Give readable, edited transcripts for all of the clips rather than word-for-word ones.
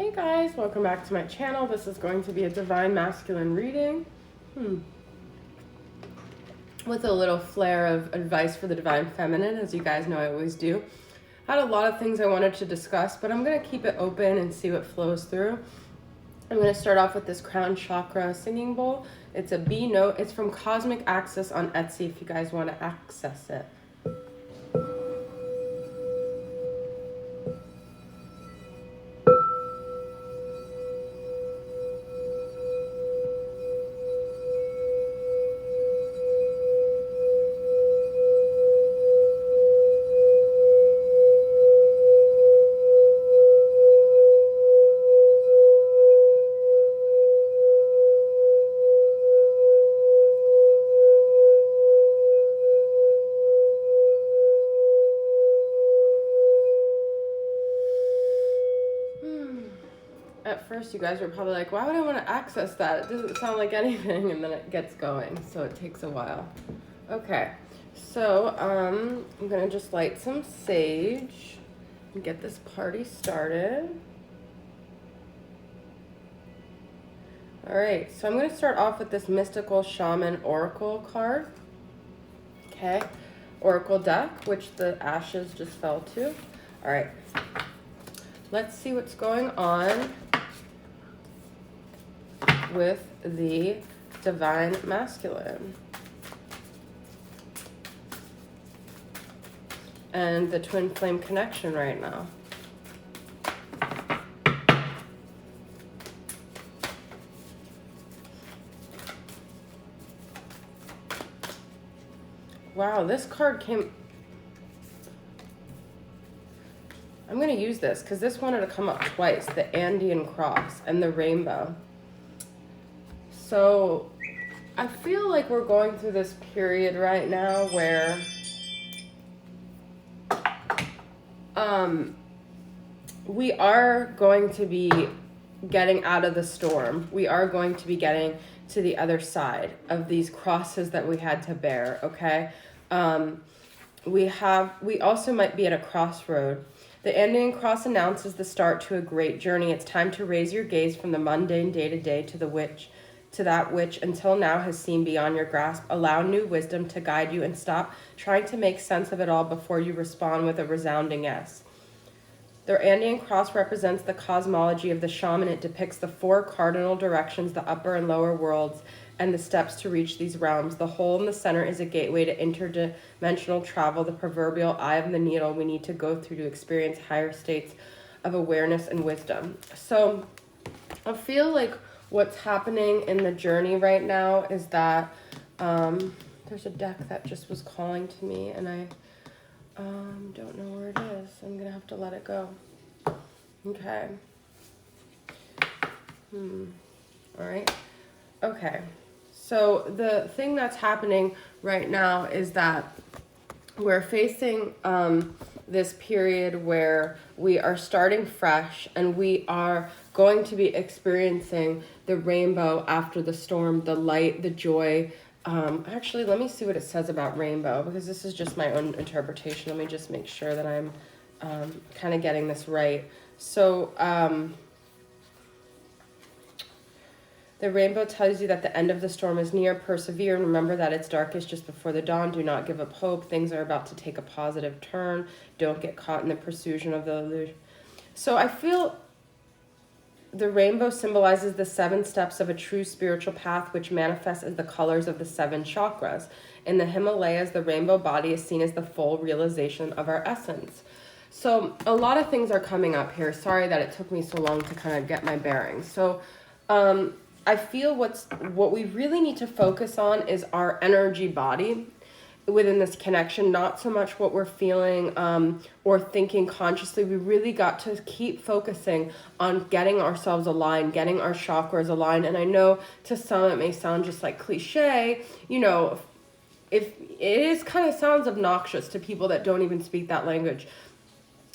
Hey guys, welcome back to my channel. This is going to be a divine masculine reading. With a little flair of advice for the divine feminine, as you guys know I always do. I had a lot of things I wanted to discuss, but I'm going to keep it open and see what flows through. I'm going to start off with this crown chakra singing bowl. It's a B note. It's from Cosmic Access on Etsy if you guys want to access it. At first, you guys were probably like, why would I want to access that? It doesn't sound like anything, and then it gets going, so it takes a while. Okay, so I'm going to just light some sage and get this party started. All right, so I'm going to start off with this Mystical Shaman Oracle card. Okay, Oracle deck, which the ashes just fell to. All right, let's see what's going on with the divine masculine and the twin flame connection right now. Wow, this card came... I'm going to use this because this wanted to come up twice, the Andean cross and the rainbow. So I feel like we're going through this period right now where we are going to be getting out of the storm. We are going to be getting to the other side of these crosses that we had to bear, okay? We also might be at a crossroad. The Andean cross announces the start to a great journey. It's time to raise your gaze from the mundane day-to-day to that which until now has seemed beyond your grasp. Allow new wisdom to guide you and stop trying to make sense of it all before you respond with a resounding yes. The Andean cross represents the cosmology of the shaman. It depicts the four cardinal directions, the upper and lower worlds, and the steps to reach these realms. The hole in the center is a gateway to interdimensional travel, the proverbial eye of the needle we need to go through to experience higher states of awareness and wisdom. So I feel like what's happening in the journey right now is that there's a deck that just was calling to me, and I don't know where it is. I'm going to have to let it go. Okay. All right. Okay. So the thing that's happening right now is that we're facing this period where we are starting fresh and we are going to be experiencing the rainbow after the storm, the light, the joy. Actually, let me see what it says about rainbow, because this is just my own interpretation. Let me just make sure that I'm kind of getting this right. So the rainbow tells you that the end of the storm is near. Persevere and remember that it's darkest just before the dawn. Do not give up hope. Things are about to take a positive turn. Don't get caught in the pursuit of the illusion. So I feel the rainbow symbolizes the 7 steps of a true spiritual path, which manifests as the colors of the 7 chakras. In the Himalayas, the rainbow body is seen as the full realization of our essence. So a lot of things are coming up here. Sorry that it took me so long to kind of get my bearings. So I feel what we really need to focus on is our energy body within this connection, not so much what we're feeling or thinking consciously. We really got to keep focusing on getting ourselves aligned, getting our chakras aligned. And I know to some it may sound just like cliche, you know, if it is kind of sounds obnoxious to people that don't even speak that language.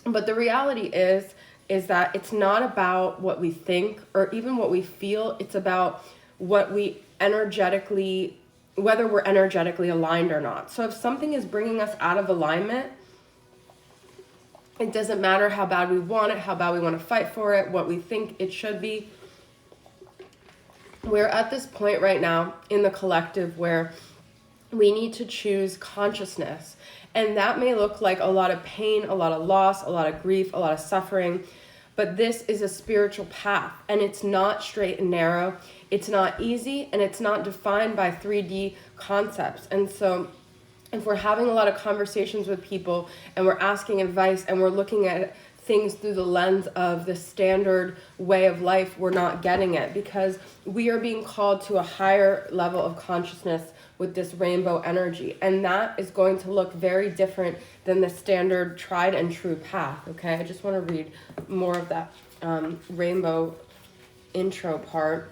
But the reality is that it's not about what we think or even what we feel. It's about what we energetically, whether we're energetically aligned or not. So if something is bringing us out of alignment, It doesn't matter how bad we want it, how bad we want to fight for it, what we think it should be. We're at this point right now in the collective where we need to choose consciousness. And that may look like a lot of pain, a lot of loss, a lot of grief, a lot of suffering. But this is a spiritual path, and it's not straight and narrow. It's not easy, and it's not defined by 3D concepts. And so if we're having a lot of conversations with people and we're asking advice and we're looking at things through the lens of the standard way of life, we're not getting it, because we are being called to a higher level of consciousness with this rainbow energy. And that is going to look very different than the standard tried and true path. Okay, I just want to read more of that rainbow intro part.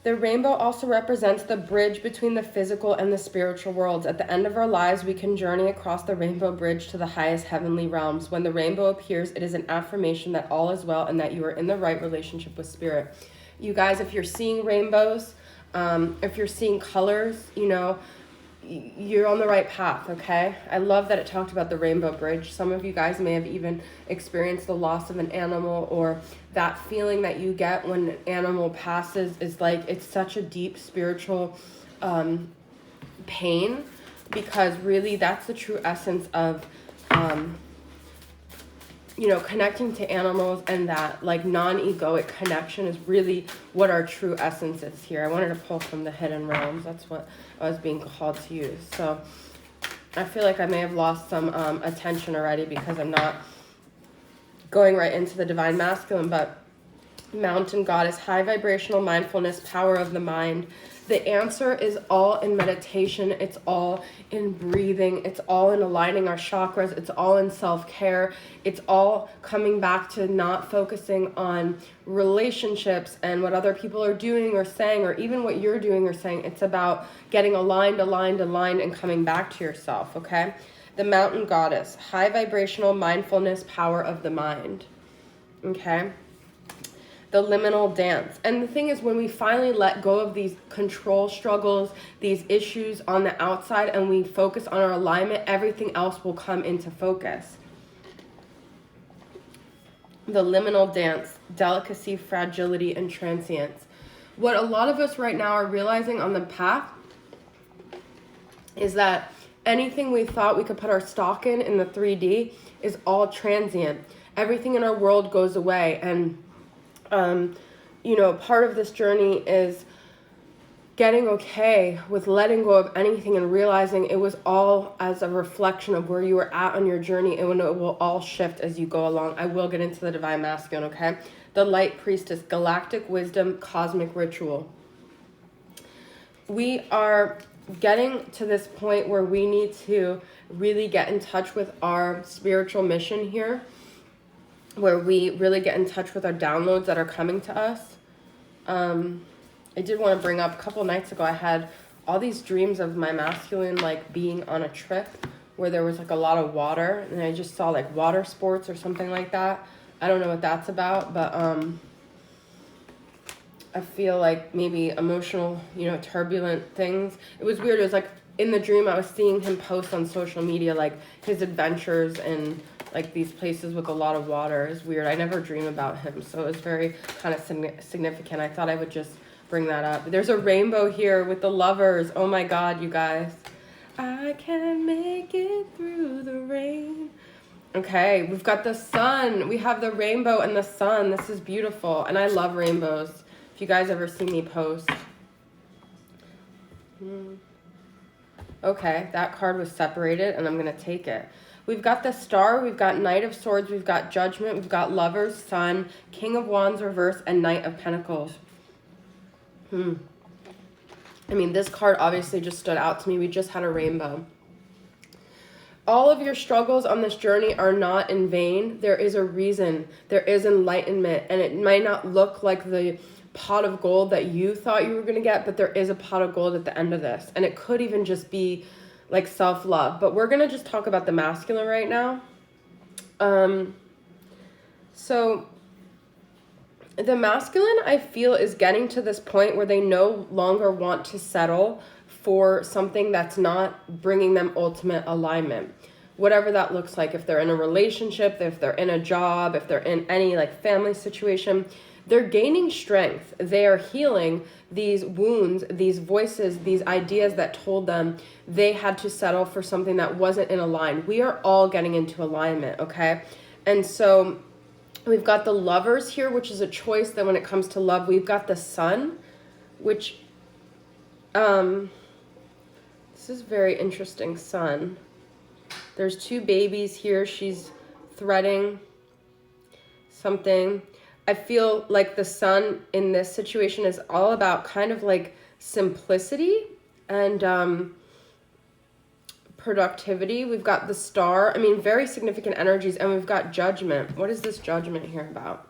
The rainbow also represents the bridge between the physical and the spiritual worlds. At the end of our lives, we can journey across the rainbow bridge to the highest heavenly realms. When the rainbow appears, it is an affirmation that all is well and that you are in the right relationship with spirit. You guys, if you're seeing rainbows, if you're seeing colors, you know, you're on the right path, okay? I love that it talked about the rainbow bridge. Some of you guys may have even experienced the loss of an animal, or that feeling that you get when an animal passes is like, it's such a deep spiritual pain, because really that's the true essence of you know, connecting to animals, and that like non-egoic connection is really what our true essence is here. I wanted to pull from the hidden realms. That's what I was being called to use. So I feel like I may have lost some attention already because I'm not going right into the divine masculine, but mountain goddess, high vibrational mindfulness, power of the mind. The answer is all in meditation. It's all in breathing. It's all in aligning our chakras. It's all in self-care. It's all coming back to not focusing on relationships and what other people are doing or saying, or even what you're doing or saying. It's about getting aligned, and coming back to yourself, okay? The mountain goddess, high vibrational mindfulness, power of the mind, okay? The liminal dance. And the thing is, when we finally let go of these control struggles, these issues on the outside, and we focus on our alignment, everything else will come into focus. The liminal dance, delicacy, fragility, and transience. What a lot of us right now are realizing on the path is that anything we thought we could put our stock in the 3D is all transient. Everything in our world goes away, and you know, part of this journey is getting okay with letting go of anything and realizing it was all as a reflection of where you were at on your journey, and it will all shift as you go along. I will get into the divine masculine, okay? The light priestess, galactic wisdom, cosmic ritual. We are getting to this point where we need to really get in touch with our spiritual mission here, where we really get in touch with our downloads that are coming to us. I did want to bring up, a couple nights ago, I had all these dreams of my masculine, like being on a trip where there was like a lot of water, and I just saw like water sports or something like that. I don't know what that's about, but I feel like maybe emotional, you know, turbulent things. It was weird. It was like in the dream I was seeing him post on social media like his adventures and like these places with a lot of water. Is weird. I never dream about him, so it was very kind of significant. I thought I would just bring that up. There's a rainbow here with the lovers. Oh my God, you guys. I can make it through the rain. Okay, we've got the sun. We have the rainbow and the sun. This is beautiful, and I love rainbows. If you guys ever see me post. Okay, that card was separated, and I'm going to take it. We've got the star, we've got Knight of Swords, we've got Judgment, we've got Lovers, Sun, King of Wands reverse, and Knight of Pentacles. I mean, this card obviously just stood out to me. We just had a rainbow. All of your struggles on this journey are not in vain. There is a reason. There is enlightenment, and it might not look like the pot of gold that you thought you were going to get, but there is a pot of gold at the end of this, and it could even just be like self-love. But we're going to just talk about the masculine right now. So the masculine, I feel, is getting to this point where they no longer want to settle for something that's not bringing them ultimate alignment. whatever that looks like. If they're in a relationship, if they're in a job, if they're in any like family situation, they're gaining strength. They are healing these wounds, these voices, these ideas that told them they had to settle for something that wasn't in alignment. We are all getting into alignment, okay? And so we've got the Lovers here, which is a choice. Then when it comes to love, we've got the Sun, which, this is very interesting, Sun. There's 2 babies here. She's threading something. I feel like the Sun in this situation is all about kind of like simplicity and productivity. We've got the Star. I mean, very significant energies. And we've got Judgment. What is this Judgment here about?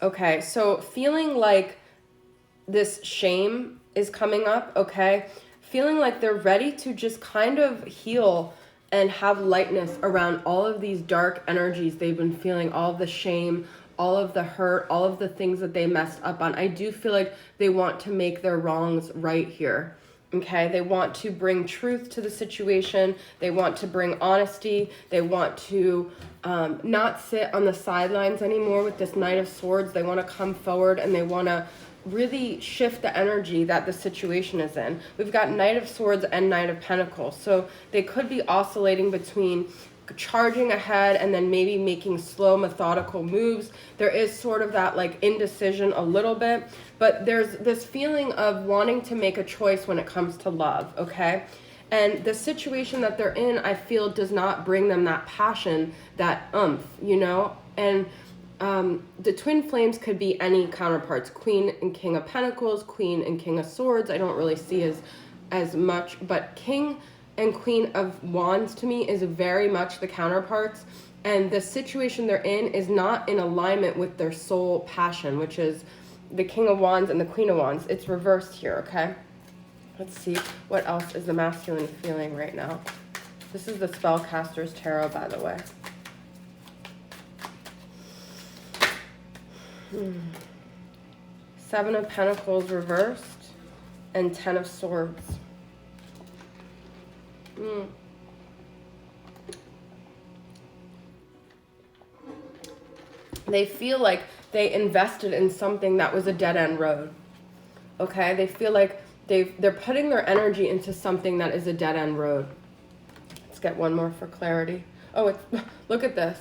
Okay, so feeling like this shame is coming up, okay? Feeling like they're ready to just kind of heal and have lightness around all of these dark energies they've been feeling, all of the shame, all of the hurt, all of the things that they messed up on. I do feel like they want to make their wrongs right here. Okay, they want to bring truth to the situation. They want to bring honesty. They want to not sit on the sidelines anymore with this Knight of Swords. They want to come forward and they want to really shift the energy that the situation is in. We've got Knight of Swords and Knight of Pentacles. So they could be oscillating between charging ahead and then maybe making slow, methodical moves. There is sort of that like indecision a little bit, but there's this feeling of wanting to make a choice when it comes to love, okay? And the situation that they're in, I feel, does not bring them that passion, that oomph, you know? And the twin flames could be any counterparts. Queen and King of Pentacles, Queen and King of Swords. I don't really see as much, but King and Queen of Wands to me is very much the counterparts. And the situation they're in is not in alignment with their soul passion, which is the King of Wands and the Queen of Wands. It's reversed here, okay? Let's see what else is the masculine feeling right now. This is the Spellcaster's Tarot, by the way. Seven of Pentacles reversed and 10 of Swords. They feel like they invested in something that was a dead-end road. Okay? They feel like they're putting their energy into something that is a dead-end road. Let's get one more for clarity. Oh, look at this.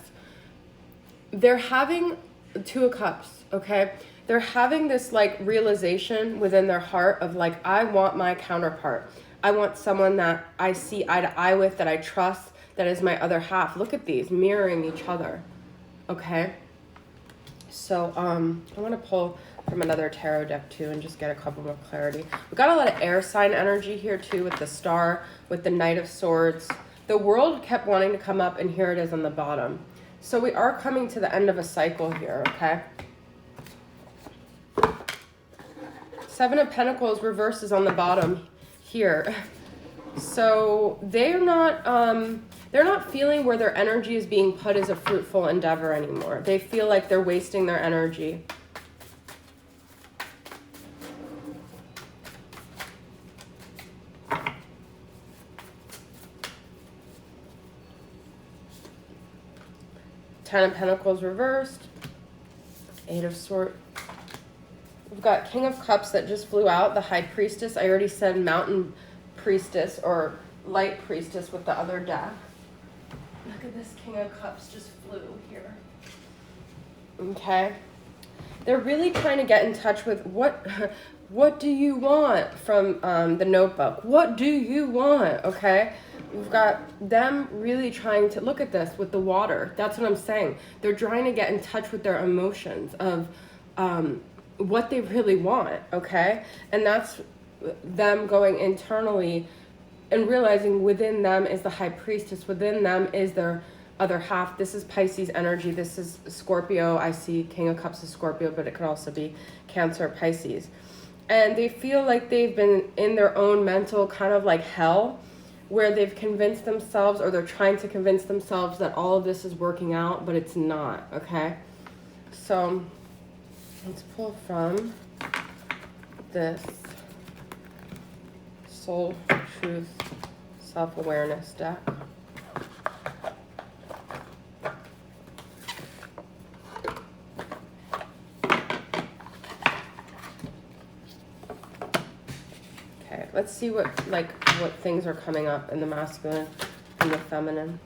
They're having 2 of Cups, okay? They're having this like realization within their heart of like, I want my counterpart. I want someone that I see eye to eye with, that I trust, that is my other half. Look at these, mirroring each other, okay? So I want to pull from another tarot deck too and just get a couple more clarity. We've got a lot of air sign energy here too with the Star, with the Knight of Swords. The World kept wanting to come up and here it is on the bottom. So we are coming to the end of a cycle here, okay? 7 of Pentacles reverses on the bottom here. So they're not feeling where their energy is being put as a fruitful endeavor anymore. They feel like they're wasting their energy. Ten of Pentacles reversed. 8 of Swords. We've got King of Cups that just flew out. The High Priestess. I already said Mountain Priestess or Light Priestess with the other deck. Look at this King of Cups just flew here. Okay. They're really trying to get in touch with what do you want from the Notebook? What do you want? Okay. We've got them really trying to look at this with the water. That's what I'm saying. They're trying to get in touch with their emotions of what they really want, okay? And that's them going internally and realizing within them is the High Priestess. Within them is their other half. This is Pisces energy. This is Scorpio. I see King of Cups is Scorpio, but it could also be Cancer or Pisces. And they feel like they've been in their own mental kind of like hell, where they've convinced themselves, or they're trying to convince themselves that all of this is working out, but it's not, okay? So let's pull from this Soul Truth Self-Awareness deck. Let's see what things are coming up in the masculine and the feminine.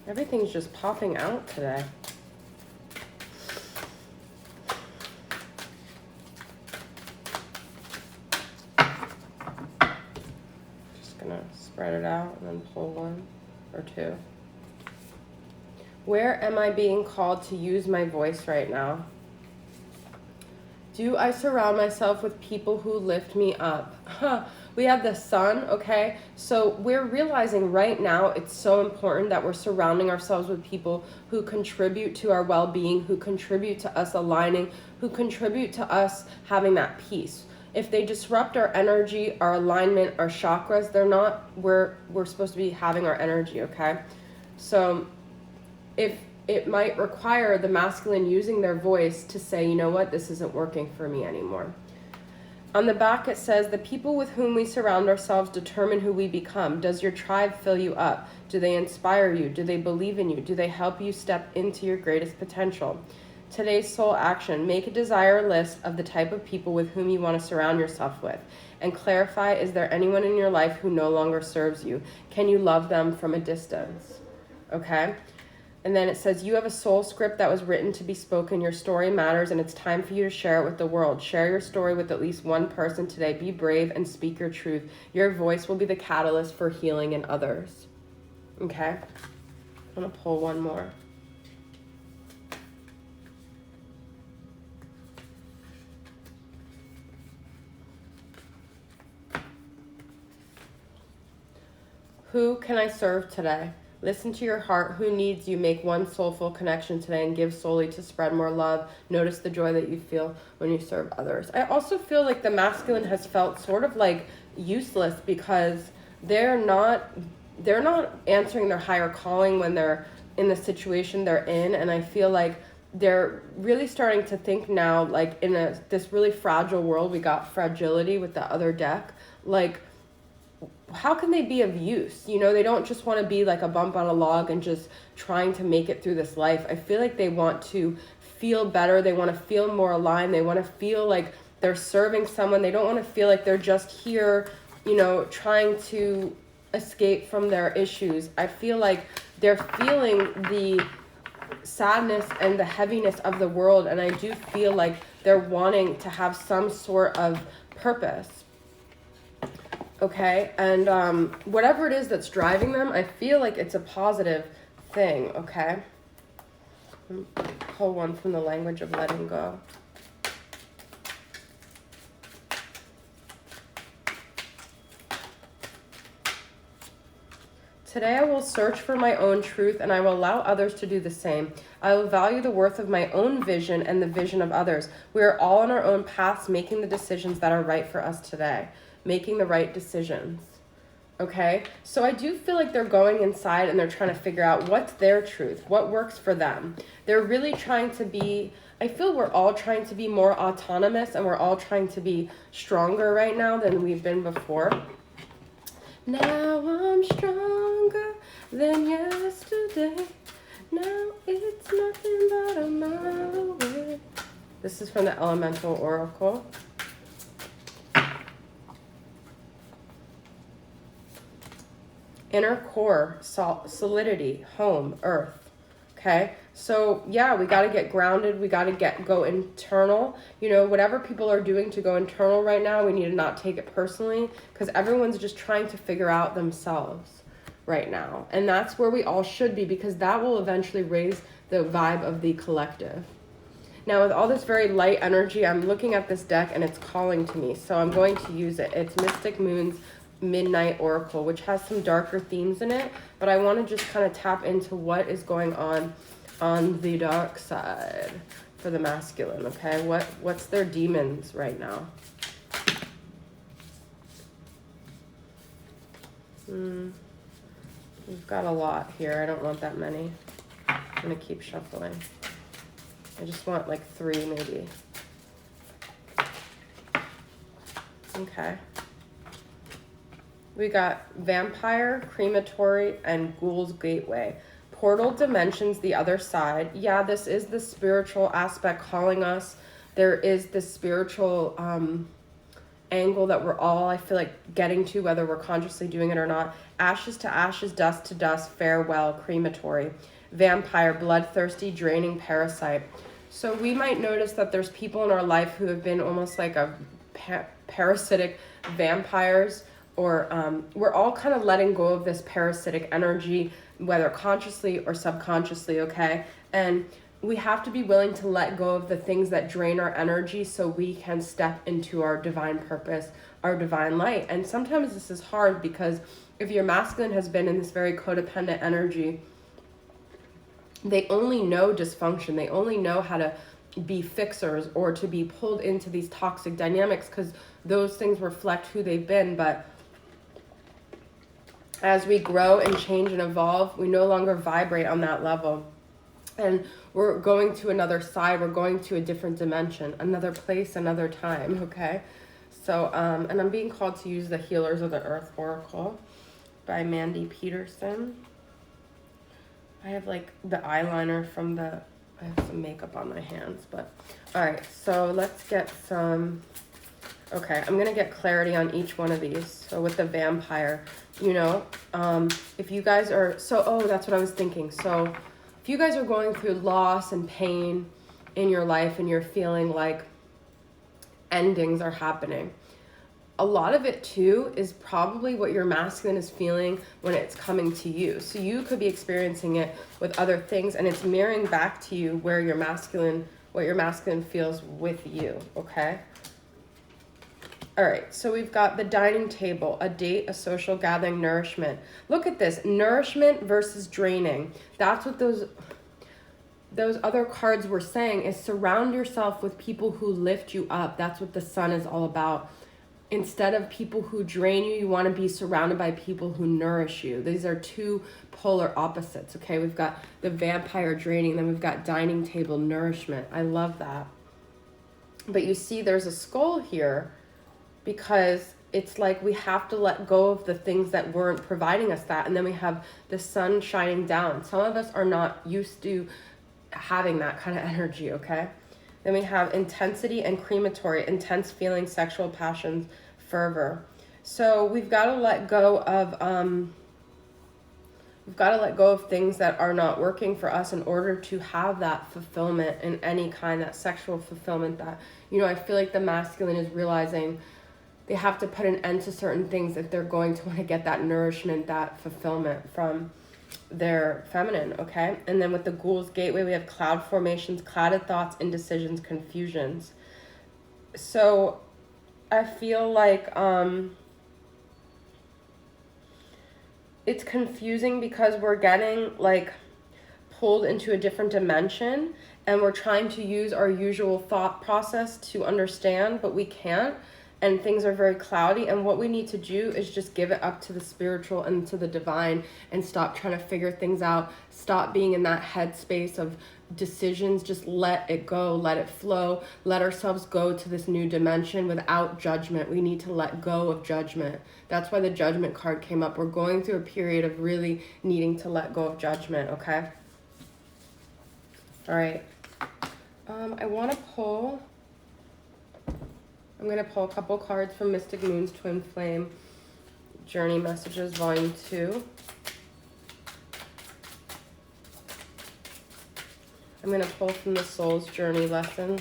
Everything's just popping out today. Just gonna spread it out and then pull one or two. Where am I being called to use my voice right now? Do I surround myself with people who lift me up? We have the sun, okay? So we're realizing right now it's so important that we're surrounding ourselves with people who contribute to our well-being, who contribute to us aligning, who contribute to us having that peace. If they disrupt our energy, our alignment, our chakras, they're not where we're supposed to be having our energy, okay? So if it might require the masculine using their voice to say, you know what, this isn't working for me anymore. On the back it says, the people with whom we surround ourselves determine who we become. Does your tribe fill you up? Do they inspire you? Do they believe in you? Do they help you step into your greatest potential? Today's soul action, make a desire list of the type of people with whom you want to surround yourself with. And clarify, is there anyone in your life who no longer serves you? Can you love them from a distance? Okay? And then it says, you have a soul script that was written to be spoken. Your story matters, and it's time for you to share it with the world. Share your story with at least one person today. Be brave and speak your truth. Your voice will be the catalyst for healing in others. Okay? I'm going to pull one more. Who can I serve today? Listen to your heart. Who needs you? Make one soulful connection today and give solely to spread more love. Notice the joy that you feel when you serve others. I also feel like the masculine has felt sort of like useless because they're not answering their higher calling when they're in the situation they're in. And I feel like they're really starting to think now, like in this really fragile world, we got fragility with the other deck. Like, how can they be of use? You know, they don't just want to be like a bump on a log and just trying to make it through this life. I feel like they want to feel better. They want to feel more aligned. They want to feel like they're serving someone. They don't want to feel like they're just here, you know, trying to escape from their issues. I feel like they're feeling the sadness and the heaviness of the world. And I do feel like they're wanting to have some sort of purpose. Okay, and whatever it is that's driving them, I feel like it's a positive thing, okay? Pull one from the language of letting go. Today I will search for my own truth and I will allow others to do the same. I will value the worth of my own vision and the vision of others. We are all on our own paths making the decisions that are right for us today. Making the right decisions. Okay? So I do feel like they're going inside and they're trying to figure out what's their truth, what works for them. They're really trying to be, I feel we're all trying to be more autonomous and we're all trying to be stronger right now than we've been before. Now I'm stronger than yesterday. Now it's nothing but a mile away. This is from the Elemental Oracle. Inner core, solidity, home, earth. Okay? So, yeah, we got to get grounded. We got to go internal. You know, whatever people are doing to go internal right now, we need to not take it personally because everyone's just trying to figure out themselves right now. And that's where we all should be because that will eventually raise the vibe of the collective. Now, with all this very light energy, I'm looking at this deck and it's calling to me. So I'm going to use it. It's Mystic Moon's Midnight Oracle, which has some darker themes in it, but I want to just kind of tap into what is going on the dark side for the masculine. Okay, what's their demons right now? We've got a lot here. I don't want that many. I'm gonna keep shuffling. I just want like 3 maybe. Okay. We got Vampire, Crematory, and Ghoul's Gateway. Portal dimensions, the other side. Yeah, this is the spiritual aspect calling us there is this spiritual angle that we're all, I feel like, getting to, whether we're consciously doing it or not. Ashes to ashes, dust to dust, farewell, crematory. Vampire, bloodthirsty, draining parasite. So we might notice that there's people in our life who have been almost like a parasitic vampires, or we're all kind of letting go of this parasitic energy, whether consciously or subconsciously, okay? And we have to be willing to let go of the things that drain our energy so we can step into our divine purpose, our divine light. And sometimes this is hard because if your masculine has been in this very codependent energy, they only know dysfunction. They only know how to be fixers or to be pulled into these toxic dynamics because those things reflect who they've been. But as we grow and change and evolve, we no longer vibrate on that level. And we're going to another side. We're going to a different dimension, another place, another time, okay? So, and I'm being called to use the Healers of the Earth Oracle by Mandy Peterson. I have like the eyeliner from I have some makeup on my hands, but all right, so let's get some, okay, I'm gonna get clarity on each one of these. So with the vampire, you know, if you guys are, that's what I was thinking. So if you guys are going through loss and pain in your life and you're feeling like endings are happening, a lot of it too is probably what your masculine is feeling when it's coming to you. So you could be experiencing it with other things and it's mirroring back to you what your masculine feels with you, okay? All right, so we've got the dining table, a date, a social gathering, nourishment. Look at this, nourishment versus draining. That's what those other cards were saying, is surround yourself with people who lift you up. That's what the sun is all about. Instead of people who drain you, you want to be surrounded by people who nourish you. These are two polar opposites, okay? We've got the vampire draining, then we've got dining table nourishment. I love that. But you see there's a skull here because it's like we have to let go of the things that weren't providing us that. And then we have the sun shining down. Some of us are not used to having that kind of energy, okay? Then we have intensity and crematory, intense feelings, sexual passions, fervor. So we've got to let go of things that are not working for us in order to have that fulfillment in any kind, that sexual fulfillment that, you know, I feel like the masculine is realizing they have to put an end to certain things if they're going to want to get that nourishment, that fulfillment from their feminine, okay? And then with the Ghoul's Gateway, we have cloud formations, clouded thoughts, indecisions, confusions. So I feel like it's confusing because we're getting like pulled into a different dimension and we're trying to use our usual thought process to understand, but we can't. And things are very cloudy, and what we need to do is just give it up to the spiritual and to the divine and stop trying to figure things out. Stop being in that headspace of decisions. Just let it go, let it flow, let ourselves go to this new dimension without judgment. We need to let go of judgment. That's why the Judgment card came up. We're going through a period of really needing to let go of judgment, okay? All right. I want to pull... I'm going to pull a couple cards from Mystic Moon's Twin Flame Journey Messages, Volume 2. I'm going to pull from the Soul's Journey Lessons.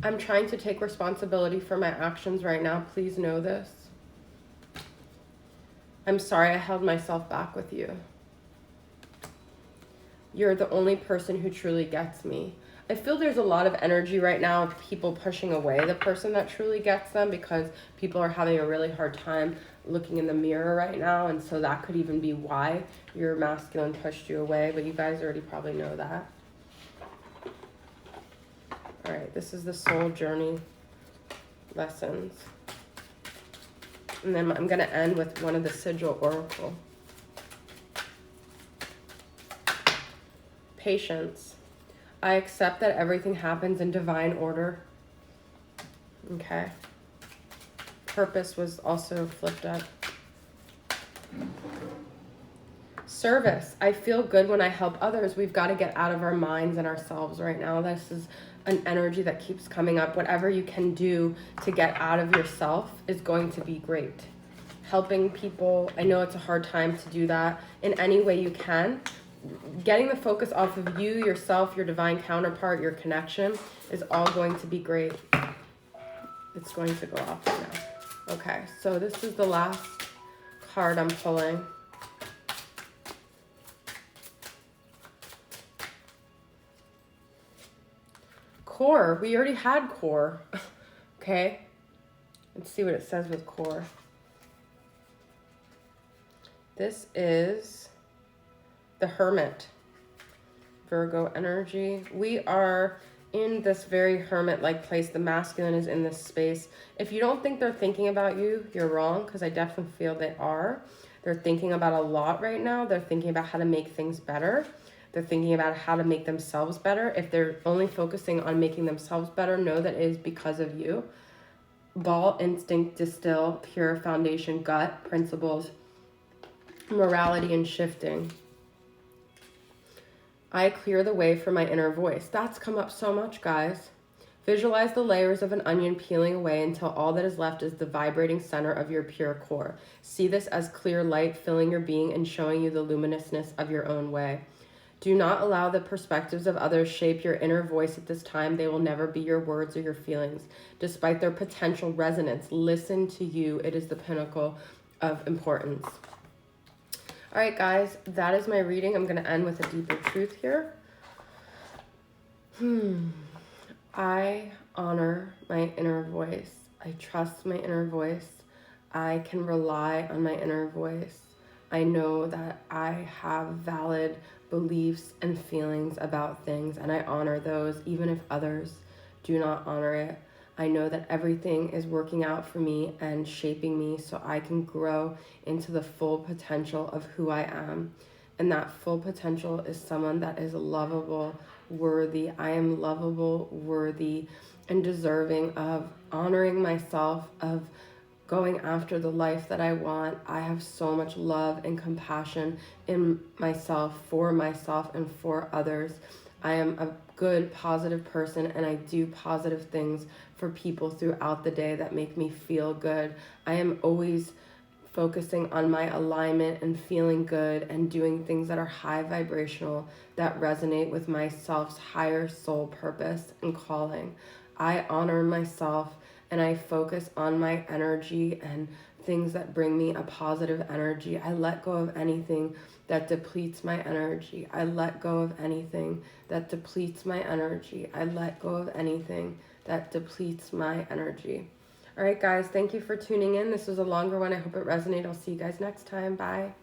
I'm trying to take responsibility for my actions right now. Please know this. I'm sorry I held myself back with you. You're the only person who truly gets me. I feel there's a lot of energy right now of people pushing away the person that truly gets them because people are having a really hard time looking in the mirror right now. And so that could even be why your masculine pushed you away. But you guys already probably know that. All right, this is the Soul Journey Lessons. And then I'm going to end with one of the Sigil Oracle. Patience. I accept that everything happens in divine order. Okay. Purpose was also flipped up. Service. I feel good when I help others. We've got to get out of our minds and ourselves right now. This is an energy that keeps coming up. Whatever you can do to get out of yourself is going to be great. Helping people, I know it's a hard time to do that in any way you can. Getting the focus off of you, yourself, your divine counterpart, your connection is all going to be great. It's going to go off right now. Okay, so this is the last card I'm pulling. Core. We already had core. Okay. Let's see what it says with core. This is the Hermit. Virgo energy. We are in this very hermit-like place. The masculine is in this space. If you don't think they're thinking about you, you're wrong, because I definitely feel they are. They're thinking about a lot right now. They're thinking about how to make things better. They're thinking about how to make themselves better. If they're only focusing on making themselves better, know that it is because of you. Ball, instinct, distill, pure, foundation, gut, principles, morality, and shifting. I clear the way for my inner voice. That's come up so much, guys. Visualize the layers of an onion peeling away until all that is left is the vibrating center of your pure core. See this as clear light filling your being and showing you the luminousness of your own way. Do not allow the perspectives of others shape your inner voice at this time. They will never be your words or your feelings. Despite their potential resonance, listen to you. It is the pinnacle of importance. All right, guys, that is my reading. I'm going to end with a deeper truth here. I honor my inner voice. I trust my inner voice. I can rely on my inner voice. I know that I have valid beliefs and feelings about things, and I honor those even if others do not honor it. I know that everything is working out for me and shaping me so I can grow into the full potential of who I am. And that full potential is someone that is lovable, worthy. I am lovable, worthy, and deserving of honoring myself, of going after the life that I want. I have so much love and compassion in myself, and for others. I am a good, positive person, and I do positive things for people throughout the day that make me feel good. I am always focusing on my alignment and feeling good and doing things that are high vibrational, that resonate with myself's higher soul purpose and calling. I honor myself, and I focus on my energy and things that bring me a positive energy. I let go of anything that depletes my energy. I let go of anything that depletes my energy. I let go of anything that depletes my energy. All right, guys, thank you for tuning in. This was a longer one. I hope it resonated. I'll see you guys next time. Bye.